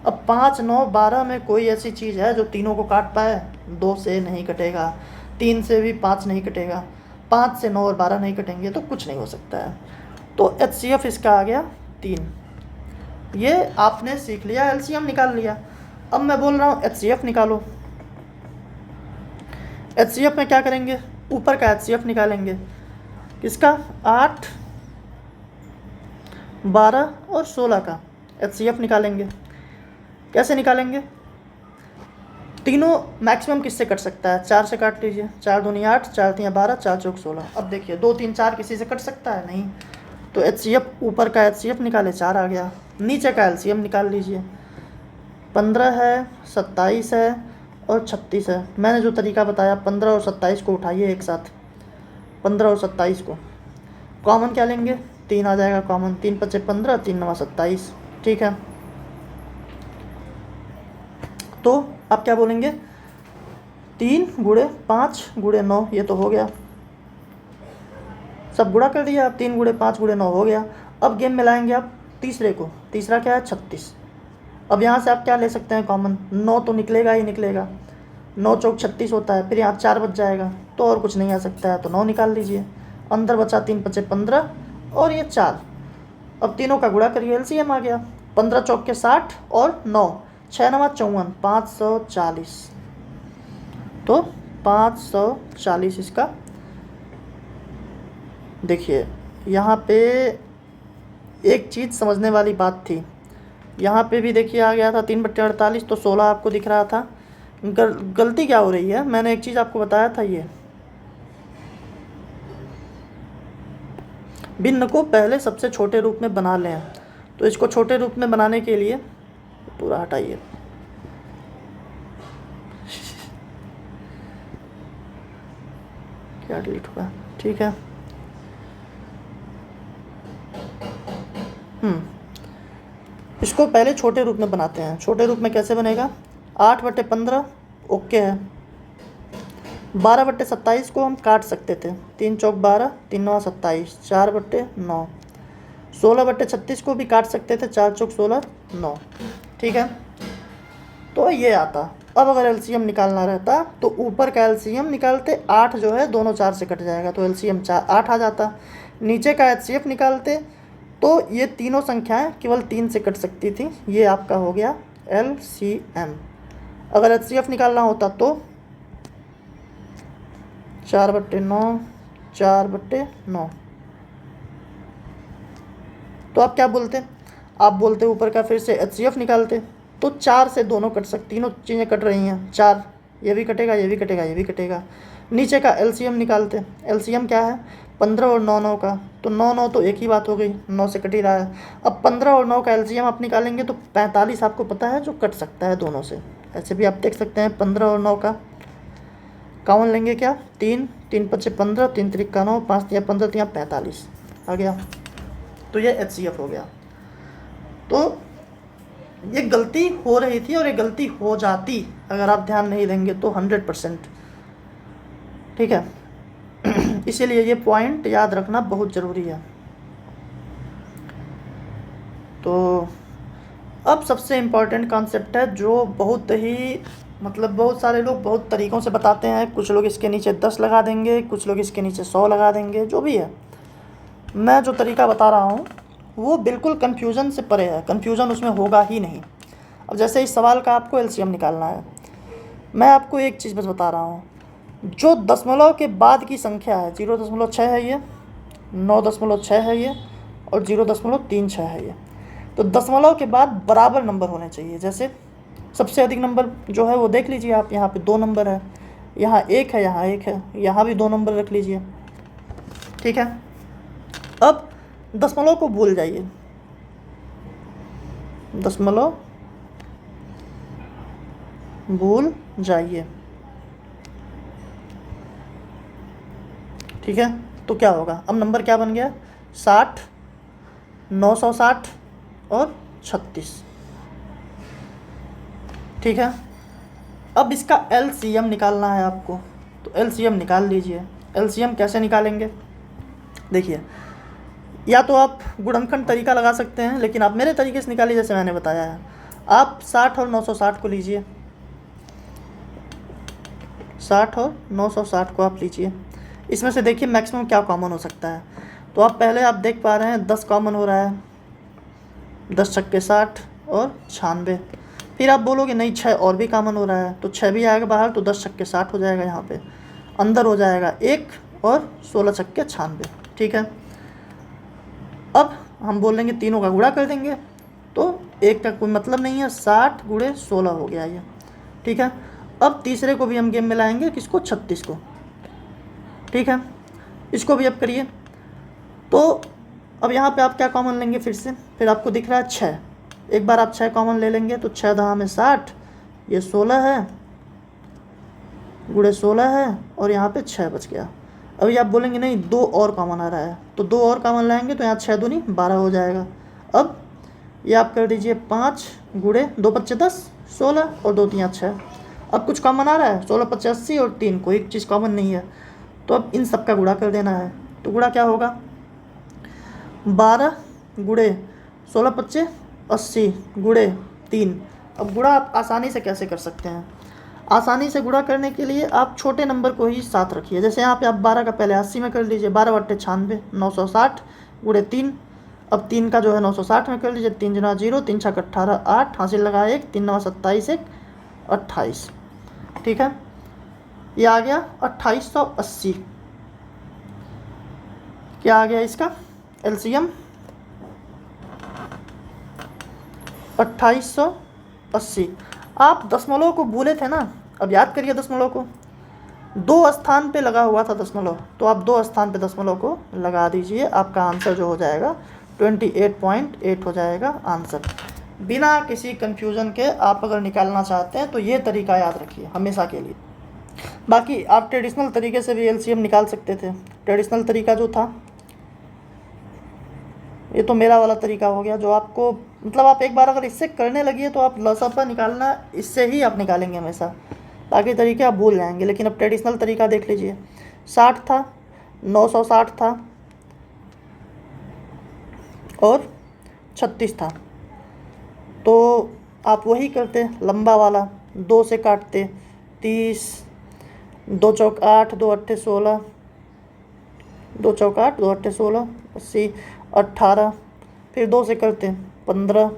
अब 5 9 12 में कोई ऐसी चीज़ है जो तीनों को काट पाए? 2 से नहीं कटेगा, 3 से भी 5 नहीं कटेगा, 5 से 9 और 12 नहीं कटेंगे, तो कुछ नहीं हो सकता है। तो HCF इसका आ गया 3। ये आपने सीख लिया, एलसीएम निकाल लिया। अब मैं बोल रहा हूँ HCF निकालो। HCF में क्या करेंगे? ऊपर का HCF निकालेंगे, किसका? 8, 12 और 16 का HCF निकालेंगे। कैसे निकालेंगे? तीनों मैक्सिमम किससे कट सकता है? 4 से काट लीजिए, 4 दूनी 8, 4 3 12, 4 चौक 16। अब देखिए 2 3 4 किसी से कट सकता है? नहीं। तो HCF, ऊपर का HCF निकाले, 4 आ गया। नीचे का LCM निकाल लीजिए, 15 है, 27 है और 36 है। मैंने जो तरीका बताया, 15 और 27 को उठाइए एक साथ, 15 और 27 को कॉमन क्या लेंगे? 3 आ जाएगा कॉमन, 3 पच्चे 15, 3 9 27। ठीक है, तो आप क्या बोलेंगे? 3 गुणे 5 गुणे 9, ये तो हो गया, सब गुणा कर दिया आप, 3 गुणे 5 गुणे 9 हो गया। अब गेम में लाएंगे आप तीसरे को, तीसरा क्या है? 36। अब यहाँ से आप क्या ले सकते हैं कॉमन? 9 तो निकलेगा ही निकलेगा, 9 चौक 36 होता है, फिर यहाँ 4 बच जाएगा, तो और कुछ नहीं आ सकता है, तो 9 निकाल लीजिए। अंदर बचा 3 पच्चे 15 और ये 4। अब तीनों का गुणा करिए, एलसीएम आ गया, 15 चौक के 60 और 9, 6 9 54, 540। तो 540 इसका। देखिए यहाँ पे एक चीज़ समझने वाली बात थी, यहाँ पे भी देखिए आ गया था 3/48, तो 16 आपको दिख रहा था। गलती क्या हो रही है? मैंने एक चीज़ आपको बताया था, ये भिन्न को पहले सबसे छोटे रूप में बना लें। तो इसको छोटे रूप में बनाने के लिए पूरा हटाइए, क्या डिलीट हुआ? ठीक है, इसको पहले छोटे रूप में बनाते हैं। छोटे रूप में कैसे बनेगा? 8/15 ओके है, 12/27 को हम काट सकते थे, 3 चौक 12, 3 9 27, 4/9। 16/36 को भी काट सकते थे, 4 चौक 16, 9। ठीक है, तो ये आता। अब अगर एलसीएम निकालना रहता तो ऊपर का एलसीएम निकालते, 8 जो है दोनों 4 से कट जाएगा, तो एलसीएम 8 आ जाता। नीचे का HCF निकालते तो ये तीनों संख्याएं केवल 3 से कट सकती थी, ये आपका हो गया LCM। अगर HCF निकालना होता तो 4/9, 4/9। तो आप क्या बोलते? आप बोलते ऊपर का फिर से HCF निकालते, तो 4 से दोनों कट सकती, तीनों चीज़ें कट रही हैं, 4, ये भी कटेगा, ये भी कटेगा, ये भी कटेगा। नीचे का LCM निकालते, LCM क्या है? 15 और 9 9 का, तो 9 9 तो एक ही बात हो गई, 9 से कट ही रहा है। अब 15 और 9 का LCM आप निकालेंगे तो 45 आपको पता है जो कट सकता है दोनों से। ऐसे भी आप देख सकते हैं 15 और 9 का कॉमन लेंगे क्या? 3 3 पच्चे 15, 3 त्रिक का 9, 5 3 15, 3 45 आ गया, तो ये HCF हो गया। तो ये गलती हो रही थी और ये गलती हो जाती अगर आप ध्यान नहीं देंगे तो 100%। ठीक है, इसीलिए ये पॉइंट याद रखना बहुत ज़रूरी है। तो अब सबसे इम्पॉर्टेंट कॉन्सेप्ट है जो बहुत ही, मतलब बहुत सारे लोग बहुत तरीक़ों से बताते हैं। कुछ लोग इसके नीचे 10 लगा देंगे, कुछ लोग इसके नीचे 100 लगा देंगे, जो भी है। मैं जो तरीका बता रहा हूँ वो बिल्कुल कन्फ्यूज़न से परे है, कन्फ्यूज़न उसमें होगा ही नहीं। अब जैसे इस सवाल का आपको LCM निकालना है, मैं आपको एक चीज़ बस बता रहा हूँ, जो दशमलव के बाद की संख्या है 0.6 है ये, 9.6 है ये, और 0.36 है ये। तो दशमलव के बाद बराबर नंबर होने चाहिए। जैसे सबसे अधिक नंबर जो है वो देख लीजिए आप, यहाँ पे 2 नंबर है, यहाँ 1 है, यहाँ 1 है, यहाँ भी 2 नंबर रख लीजिए, ठीक है। अब दशमलव को भूल जाइए, दशमलव भूल जाइए, ठीक है। तो क्या होगा, अब नंबर क्या बन गया, 60, 960 और 36, ठीक है। अब इसका LCM निकालना है आपको, तो LCM निकाल लीजिए। LCM कैसे निकालेंगे, देखिए, या तो आप गुणनखंड तरीका लगा सकते हैं, लेकिन आप मेरे तरीके से निकालिए जैसे मैंने बताया है। आप 60 और 960 को लीजिए, 60 और 960 को आप लीजिए। इसमें से देखिए मैक्सिमम क्या कॉमन हो सकता है। तो आप पहले आप देख पा रहे हैं 10 कॉमन हो रहा है, 10 छक्के 60 और 96। फिर आप बोलोगे नहीं 6 और भी कॉमन हो रहा है, तो 6 भी आएगा बाहर, तो 10 छक्के 60 हो जाएगा, यहाँ पे अंदर हो जाएगा 1 और 16 छक्के 96, ठीक है। अब हम बोलेंगे तीनों का गुणा कर देंगे, तो 1 का कोई मतलब नहीं है, 60 × 16 हो गया ये, ठीक है। अब तीसरे को भी हम गेम में लाएंगे, किसको, 36 को, ठीक है। इसको भी अब करिए। तो अब यहाँ पे आप क्या कॉमन लेंगे, फिर आपको दिख रहा है 6, एक बार आप 6 कॉमन ले लेंगे, तो 6 दहा में 60, ये 16 है, × 16 है, और यहाँ पे 6 बच गया। अभी आप बोलेंगे नहीं 2 और कॉमन आ रहा है, तो 2 और कॉमन लाएंगे, तो यहाँ 6 दूनी 12 हो जाएगा। अब ये आप कर दीजिए 5 × 2 × 5 = 10, 16 और 2 × 3 = 6। अब कुछ कॉमन आ रहा है, 16 × 5 = 80 और 3 कोई चीज़ कॉमन नहीं है, तो अब इन सब का गुणा कर देना है। तो गुणा क्या होगा, 12 × 16 × 5 = 80 × 3। अब गुणा आप आसानी से कैसे कर सकते हैं, आसानी से गुणा करने के लिए आप छोटे नंबर को ही साथ रखिए। जैसे यहाँ पे आप 12 का पहले 80 में कर लीजिए, 12 × 96, 960 × 3। अब 3 का जो है 960 में कर लीजिए, 3 × 0, 3 × 6 = 18, 8 हासिल लगा 1, 3 × 9 = 27, 1 28, ठीक है। ये आ गया 2880। क्या आ गया इसका LCM, 2880। आप दशमलव को भूले थे ना, अब याद करिए दशमलव को, 2 स्थान पे लगा हुआ था दशमलव, तो आप 2 स्थान पे दशमलव को लगा दीजिए, आपका आंसर जो हो जाएगा 28.8 हो जाएगा आंसर। बिना किसी कंफ्यूजन के आप अगर निकालना चाहते हैं तो ये तरीका याद रखिए हमेशा के लिए। बाकी आप ट्रेडिशनल तरीके से भी LCM निकाल सकते थे। ट्रेडिशनल तरीका जो था, ये तो मेरा वाला तरीका हो गया, जो आपको मतलब आप एक बार अगर इससे करने लगिए तो आप लसापा निकालना इससे ही आप निकालेंगे हमेशा, बाकी तरीके आप भूल जाएंगे। लेकिन अब ट्रेडिशनल तरीका देख लीजिए, 60 था, 960 था और 36 था, तो आप वही करते लंबा वाला, 2 से काटते 30, 2 चौक 8, 2 अट्ठे 16, 2 चौक 8, 2 अट्ठे 16, 80, 18, फिर 2 से करते 15,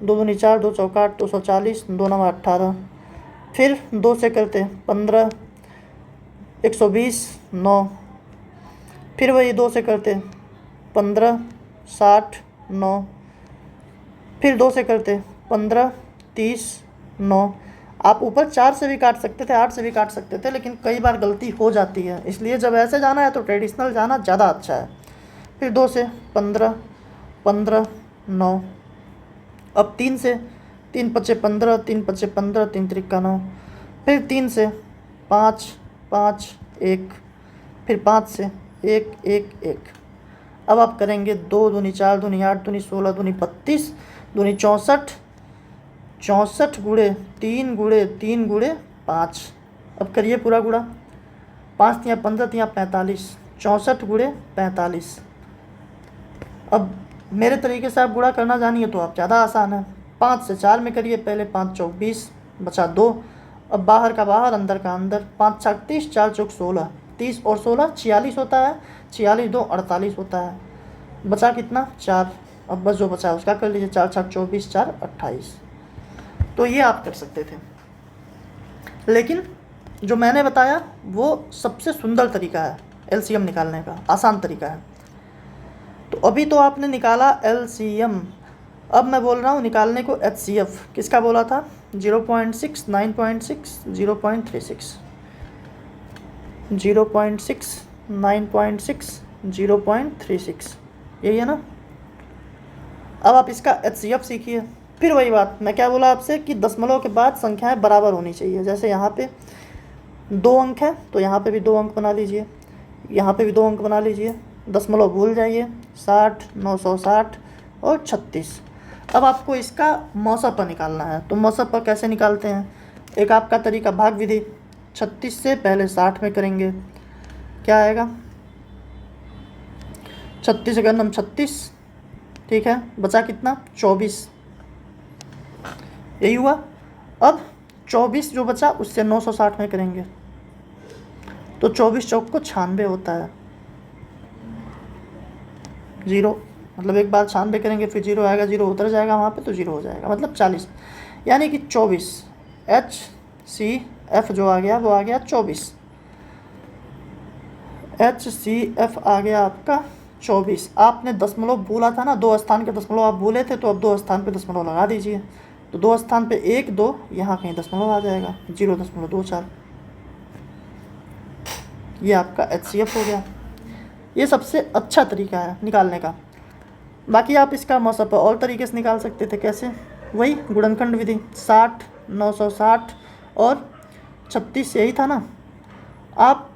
2 दूनी 4, 2 चौक 8, 240, 2 9 18, फिर 2 से करते 15, 120, 9, फिर वही 2 से करते 15, 60, 9, फिर 2 से करते 15, 30, 9। आप ऊपर 4 से भी काट सकते थे, 8 से भी काट सकते थे, लेकिन कई बार गलती हो जाती है, इसलिए जब ऐसे जाना है तो ट्रेडिशनल जाना ज़्यादा अच्छा है। फिर 2 से 15, 15, 9। अब 3 से, 3 × 5 = 15, 3 × 5 = 15, 3 × 3 = 9। फिर 3 से 5, 5, 1, फिर 5 से 1, 1, 1। अब आप करेंगे 2 दूनी 4, दूनी 8, दूनी 16, दूनी 32, दूनी 64, 64 × 3 × 3 × 5। अब करिए पूरा गुणा, 5 × 15, 3 × 45, 64 × 45। अब मेरे तरीके से आप गुणा करना जानिए तो आप ज़्यादा आसान है। 5 से 4 में करिए पहले, 5 चौक 20, बचा 2। अब बाहर का बाहर, अंदर का अंदर, 5 छक 30, 4 चौक 16, 30 और 16 46 होता है, 46 2 48 होता है, बचा कितना 4। अब बस जो बचा है उसका कर लीजिए, 4 छक 24, 4 28। तो ये आप कर सकते थे, लेकिन जो मैंने बताया वो सबसे सुंदर तरीका है एलसीएम निकालने का, आसान तरीका है। तो अभी तो आपने निकाला एलसीएम, अब मैं बोल रहा हूँ निकालने को एचसीएफ। किसका बोला था? 0.6, 9.6, 0.36, 0.6, 9.6, 0.36, यही है ना। अब आप इसका एचसीएफ सीखिए। फिर वही बात, मैं क्या बोला आपसे कि दशमलव के बाद संख्याएं बराबर होनी चाहिए। जैसे यहाँ पे 2 अंक है तो यहाँ पे भी 2 अंक बना लीजिए, यहाँ पे भी 2 अंक बना लीजिए, दशमलव भूल जाइए। 60, 960 और 36। अब आपको इसका मौसप निकालना है। तो मौसप कैसे निकालते हैं? एक आपका तरीका भाग विधि, 36 से पहले 60 में करेंगे, क्या आएगा? 36 का नम 36, ठीक है, बचा कितना? 24, यही हुआ। अब 24 जो बचा उससे 960 में करेंगे तो 24 चौक को 96 होता है, 0, मतलब एक बार 96 करेंगे फिर 0 आएगा, 0 उतर जाएगा वहाँ पे तो 0 हो जाएगा, मतलब 40। यानी कि 24 HCF जो आ गया वो आ गया 24, HCF आ गया आपका 24। आपने दशमलव भूला था ना, 2 स्थान के दशमलव आप भूले थे, तो अब 2 स्थान पे दशमलव लगा दीजिए। तो 2 स्थान पे 1 2, यहाँ कहीं दशमलव आ जाएगा, 0.24। ये आपका HCF हो गया। ये सबसे अच्छा तरीका है निकालने का। बाकी आप इसका मौसप और तरीके से निकाल सकते थे। कैसे? वही गुणनखंड विधि, 60, 960 और 36, यही था ना। आप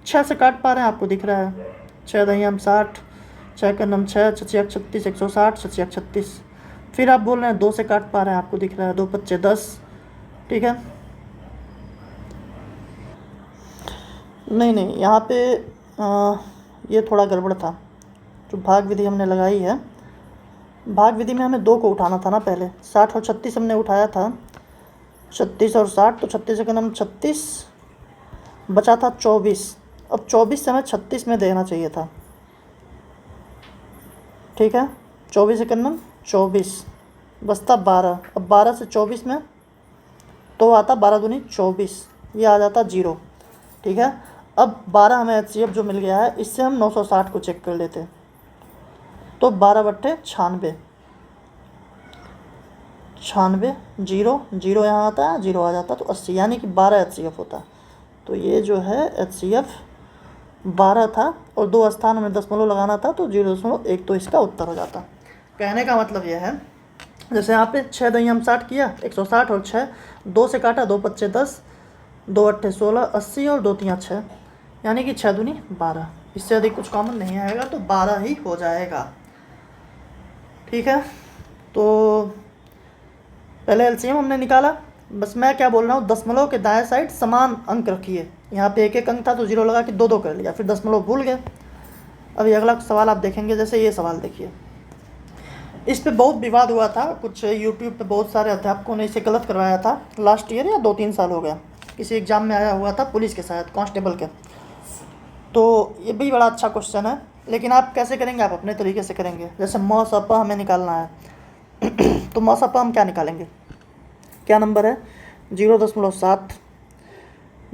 6 से काट पा रहे हैं, आपको दिख रहा है, 6 दहियाम 60, 6 का नम 6, 6 36, 160, 6 36। फिर आप बोल रहे हैं 2 से काट पा रहे हैं, आपको दिख रहा है 2 5 10, ठीक है। नहीं, यहाँ पे ये थोड़ा गड़बड़ था। जो भाग विधि हमने लगाई है, भाग विधि में हमें 2 को उठाना था ना पहले। 60 और 36 हमने उठाया था, 36 और 60, तो 36 का नम 36, बचा था 24। अब 24 से हमें 36 में देना चाहिए था, ठीक है। 24 से नम 24, बचता 12। अब 12 से 24 में तो आता 12 दूनी 24, ये आ जाता 0, ठीक है। अब 12 हमें HCF जो मिल गया है, इससे हम 960 को चेक कर लेते, तो 12/96, 96, 0 यहाँ आता है, 0 आ जाता तो 80, यानी कि 12 HCF होता। तो ये जो है HCF 12 था और 2 स्थान में दशमलव लगाना था, तो 0.1 तो इसका उत्तर हो जाता। कहने का मतलब यह है, जैसे यहाँ पे 6 दहियाम 60 किया, 160 और 6, 2 से काटा, 2 5 10, 2 8 16, 80 और 2 3 6, यानी कि 6 दूनी 12। इससे अधिक कुछ कॉमन नहीं आएगा, तो 12 ही हो जाएगा, ठीक है। तो पहले एलसीएम हमने निकाला। बस मैं क्या बोल रहा हूँ, दशमलव के दाएं साइड समान अंक रखिए। यहाँ पे 1 1 अंक था तो 0 लगा के 2 2 कर लिया, फिर दशमलव भूल गए। अभी अगला सवाल आप देखेंगे, जैसे ये सवाल देखिए, इस पे बहुत विवाद हुआ था। कुछ यूट्यूब पे बहुत सारे अध्यापकों ने इसे गलत करवाया था। लास्ट ईयर या 2-3 साल हो गया, किसी एग्ज़ाम में आया हुआ था, पुलिस के शायद, कांस्टेबल के। तो ये भी बड़ा अच्छा क्वेश्चन है, लेकिन आप कैसे करेंगे? आप अपने तरीके से करेंगे। जैसे मौसपा हमें निकालना है तो मौसपा हम क्या निकालेंगे? क्या नंबर है? 0.7,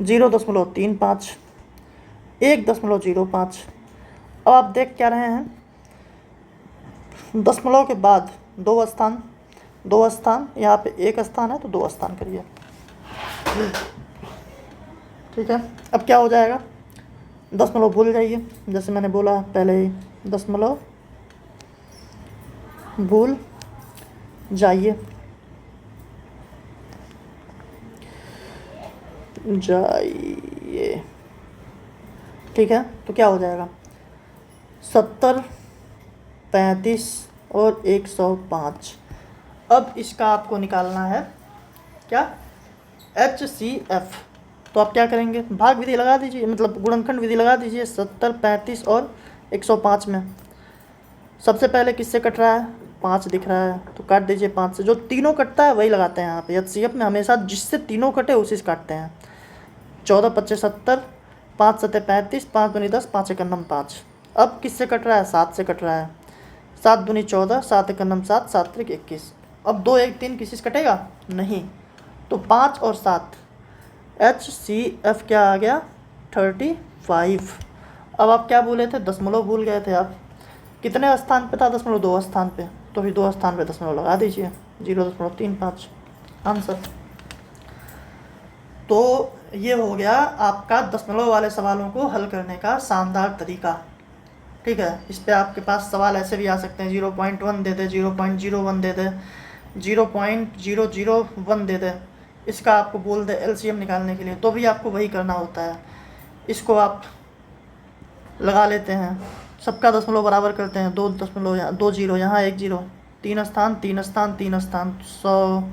0.35, 1.05। अब आप देख क्या रहे हैं, दशमलव के बाद 2 स्थान, 2 स्थान, यहाँ पे 1 स्थान है तो 2 स्थान करिए, ठीक है। अब क्या हो जाएगा? दशमलव भूल जाइए, जैसे मैंने बोला पहले ही, दशमलव भूल जाइए, ठीक है। तो क्या हो जाएगा? 70, 35 और 105। अब इसका आपको निकालना है क्या? HCF। तो आप क्या करेंगे? भाग विधि लगा दीजिए, मतलब गुणनखंड विधि लगा दीजिए। 70, 35 और 105 में सबसे पहले किससे कट रहा है? 5 दिख रहा है तो काट दीजिए 5 से। जो तीनों कटता है वही लगाते हैं यहाँ पे। HCF में हमेशा जिससे तीनों कटे उसी से काटते हैं। 14 25 70, 5 7 35, 5 दूनी 10, 5 1 9 5। अब किससे कट रहा है? 7 से कट रहा है। 7 दूनी 14, 7 1 9 7, 7 3 21। अब 2 1 3 किसी से कटेगा? नहीं। तो 5 और 7 HCF क्या आ गया 35। अब आप क्या बोले थे, दशमलव भूल गए थे आप, कितने स्थान पे था दशमलव, 2 स्थान पे, तो फिर 2 स्थान पे दशमलव लगा दीजिए, 0.35 आंसर। तो ये हो गया आपका दशमलव वाले सवालों को हल करने का शानदार तरीका। ठीक है, इस पे आपके पास सवाल ऐसे भी आ सकते हैं 0.1 दे दे, 0.01 दे दे, 0.001 दे दे, इसका आपको बोल दे LCM निकालने के लिए, तो भी आपको वही करना होता है। इसको आप लगा लेते हैं, सबका दशमलव बराबर करते हैं, 2 दशमलव यहाँ, 2 जीरो यहाँ, 1 जीरो, 3 स्थान 3 स्थान 3 स्थान, 100,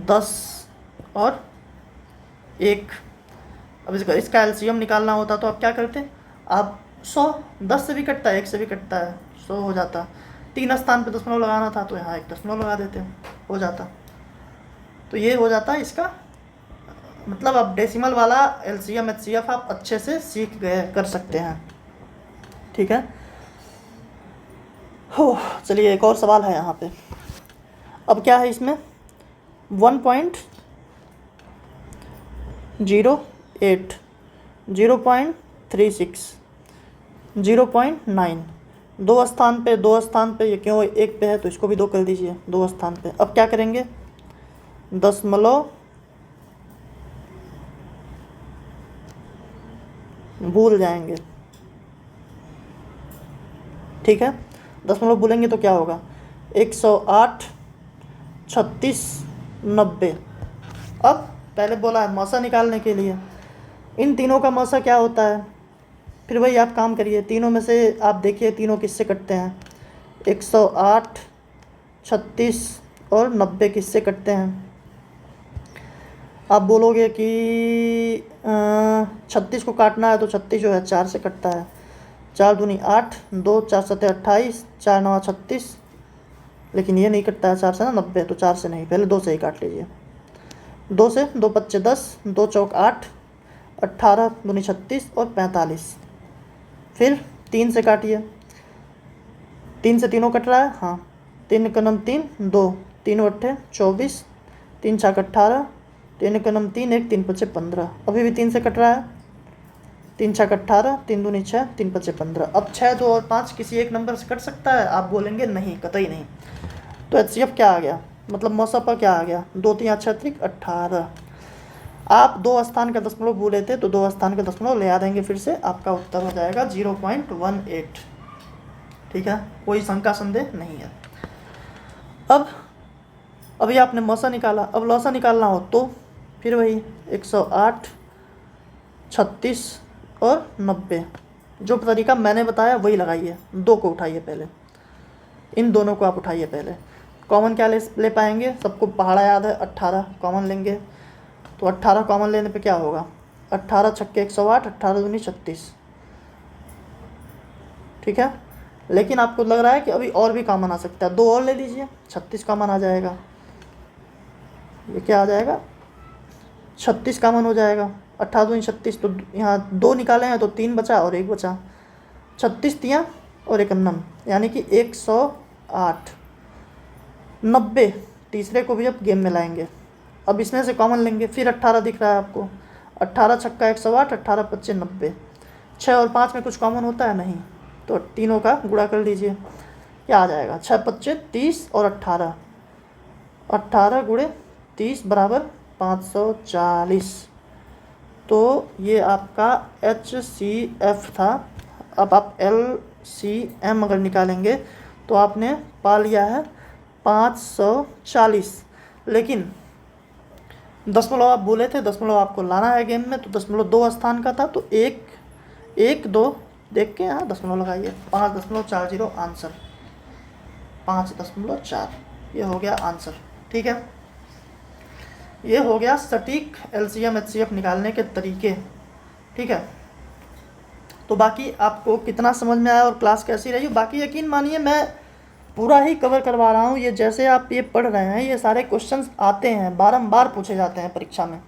10 और 1। अब इसका LCM निकालना होता तो आप क्या करते, आप 100, 10 से भी कटता है, 1 से भी कटता है, 100 हो जाता। 3 स्थान पे दशमलव लगाना था तो यहाँ 1 दशमलव लगा देते, हो जाता। तो ये हो जाता है इसका मतलब, अब डेसिमल वाला LCM HCF आप अच्छे से सीख गए, कर सकते हैं। ठीक है, हो चलिए एक और सवाल है यहाँ पे। अब क्या है इसमें 1.08, 0.36, 0.9, 2 स्थान पे, ये क्यों 1 पे है तो इसको भी 2 कर दीजिए 2 स्थान पे। अब क्या करेंगे, दशमलव भूल जाएंगे। ठीक है, दशमलव भूलेंगे तो क्या होगा, 108, 36, 90। अब पहले बोला है मौसा निकालने के लिए, इन तीनों का मौसा क्या होता है, फिर वही आप काम करिए, तीनों में से आप देखिए तीनों किससे कटते हैं, 108, 36 और 90 किससे कटते हैं। आप बोलोगे कि 36 को काटना है तो 36 जो है 4 से कटता है, 4 दूनी 8, 2 4 7 28, 4 9 36, लेकिन ये नहीं कटता है 4 से ना 90, तो 4 से नहीं, पहले 2 से ही काट लीजिए। 2 से 2 पच्चे 10, 2 चौक 8, 18 दूनी 36 और 45। फिर 3 से काटिए, 3 से तीनों कट रहा है, हाँ, 3 का नम 3, 2, 3 अट्ठे 24, 3 छाक 18, 3 का नम 3, 1 3 पच्चे 15, अभी भी 3 से कट रहा है, 3 छाक 18, 3 दूनी 6, 3 पच्चे 15। अब 6, 2 और 5 किसी एक नंबर से कट सकता है, आप बोलेंगे नहीं, कतई नहीं। तो HCF क्या आ गया, मतलब मौसा पर क्या आ गया, 2 3 6 18। आप 2 स्थान का दशमलव भूले थे तो 2 स्थान का दशमलव ले आ देंगे, फिर से आपका उत्तर हो जाएगा 0.18। ठीक है, कोई शंका संदेह नहीं है। अब अभी आपने मौसा निकाला, अब लौसा निकालना हो तो फिर वही 108, 36 और 90, जो तरीका मैंने बताया वही लगाइए। 2 को उठाइए पहले, इन दोनों को आप उठाइए पहले, कॉमन क्या ले पाएंगे, सबको पहाड़ा याद है, 18 कॉमन लेंगे, तो 18 कॉमन लेने पे क्या होगा, 18 छक्के 108, 18 दूनी 36। ठीक है, लेकिन आपको लग रहा है कि अभी और भी कॉमन आ सकता है, 2 और ले लीजिए, 36 कॉमन आ जाएगा। ये क्या आ जाएगा, 36 कॉमन हो जाएगा, 18 दूनी 36, तो यहाँ 2 निकाले हैं तो 3 बचा और 1 बचा, 36 तियाँ और 1 अन्नम, यानी कि 108। 90 तीसरे को भी अब गेम में लाएंगे, अब इसमें से कॉमन लेंगे, फिर 18 दिख रहा है आपको, 18 छक्का 108, 18 पच्चे 90, 6 और 5 में कुछ कॉमन होता है नहीं, तो तीनों का गुणा कर लीजिए, क्या आ जाएगा, 6 पच्चे 30 और 18, 18 गुणे 30 बराबर 540। तो ये आपका HCF था। अब आप LCM अगर निकालेंगे तो आपने पा लिया है 540, लेकिन दशमलव आप बोले थे, दशमलव आपको लाना है गेम में, तो दशमलव 2 स्थान का था, तो 1 2 देख के यहाँ दशमलव लगाइए, 5.40 आंसर, 5.4, ये हो गया आंसर। ठीक है, ये हो गया सटीक LCM HCF निकालने के तरीके। ठीक है, तो बाकी आपको कितना समझ में आया और क्लास कैसी रही, बाकी यकीन मानिए मैं पूरा ही कवर करवा रहा हूँ। ये जैसे आप ये पढ़ रहे हैं, ये सारे क्वेश्चंस आते हैं, बारंबार पूछे जाते हैं परीक्षा में,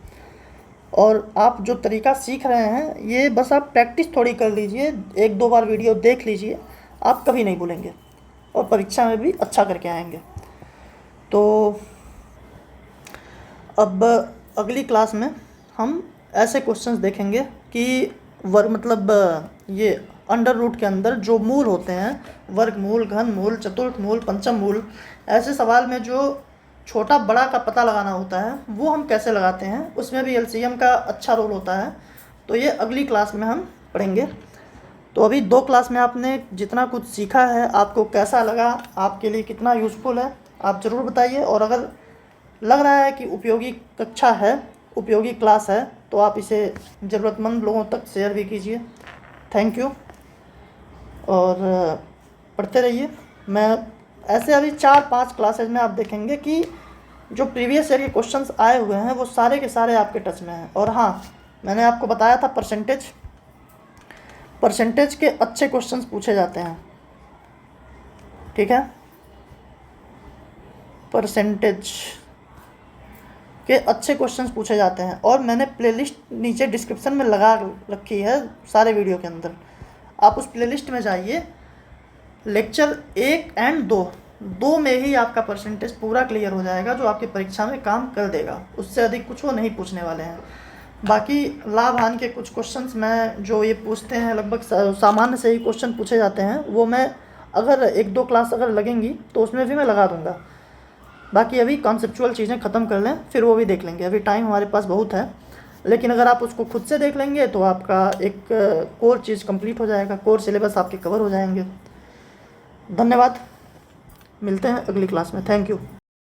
और आप जो तरीका सीख रहे हैं ये बस आप प्रैक्टिस थोड़ी कर लीजिए, 1-2 बार वीडियो देख लीजिए, आप कभी नहीं भूलेंगे और परीक्षा में भी अच्छा करके आएंगे। तो अब अगली क्लास में हम ऐसे क्वेश्चंस देखेंगे कि वर्ग मतलब ये अंडर रूट के अंदर जो मूल होते हैं, वर्गमूल, घनमूल, चतुर्थमूल, पंचम मूल, ऐसे सवाल में जो छोटा बड़ा का पता लगाना होता है वो हम कैसे लगाते हैं, उसमें भी एलसीएम का अच्छा रोल होता है। तो ये अगली क्लास में हम पढ़ेंगे। तो अभी 2 क्लास में आपने जितना कुछ सीखा है आपको कैसा लगा, आपके लिए कितना यूज़फुल है, आप ज़रूर बताइए। और अगर लग रहा है कि उपयोगी कक्षा है, उपयोगी क्लास है, तो आप इसे ज़रूरतमंद लोगों तक शेयर भी कीजिए। Thank you. और पढ़ते रहिए। मैं ऐसे अभी 4-5 क्लासेज में आप देखेंगे कि जो प्रीवियस ईयर के क्वेश्चंस आए हुए हैं वो सारे के सारे आपके टच में हैं। और हाँ, मैंने आपको बताया था परसेंटेज के अच्छे क्वेश्चंस पूछे जाते हैं, ठीक है। परसेंटेज के अच्छे क्वेश्चंस पूछे जाते हैं और मैंने प्लेलिस्ट नीचे डिस्क्रिप्शन में लगा रखी है सारे वीडियो के अंदर। आप उस प्लेलिस्ट में जाइए, लेक्चर 1 और 2 में ही आपका परसेंटेज पूरा क्लियर हो जाएगा, जो आपकी परीक्षा में काम कर देगा। उससे अधिक कुछ वो नहीं पूछने वाले हैं। बाकी लाभ हानि के कुछ क्वेश्चंस मैं जो ये पूछते हैं, लगभग सामान्य से ही क्वेश्चन पूछे जाते हैं, वो मैं अगर 1-2 क्लास अगर लगेंगी तो उसमें भी मैं लगा दूँगा। बाकी अभी कॉन्सेप्चुअल चीज़ें ख़त्म कर लें, फिर वो भी देख लेंगे। अभी टाइम हमारे पास बहुत है, लेकिन अगर आप उसको खुद से देख लेंगे तो आपका एक कोर चीज़ कंप्लीट हो जाएगा, कोर सिलेबस आपके कवर हो जाएंगे। धन्यवाद, मिलते हैं अगली क्लास में। Thank you.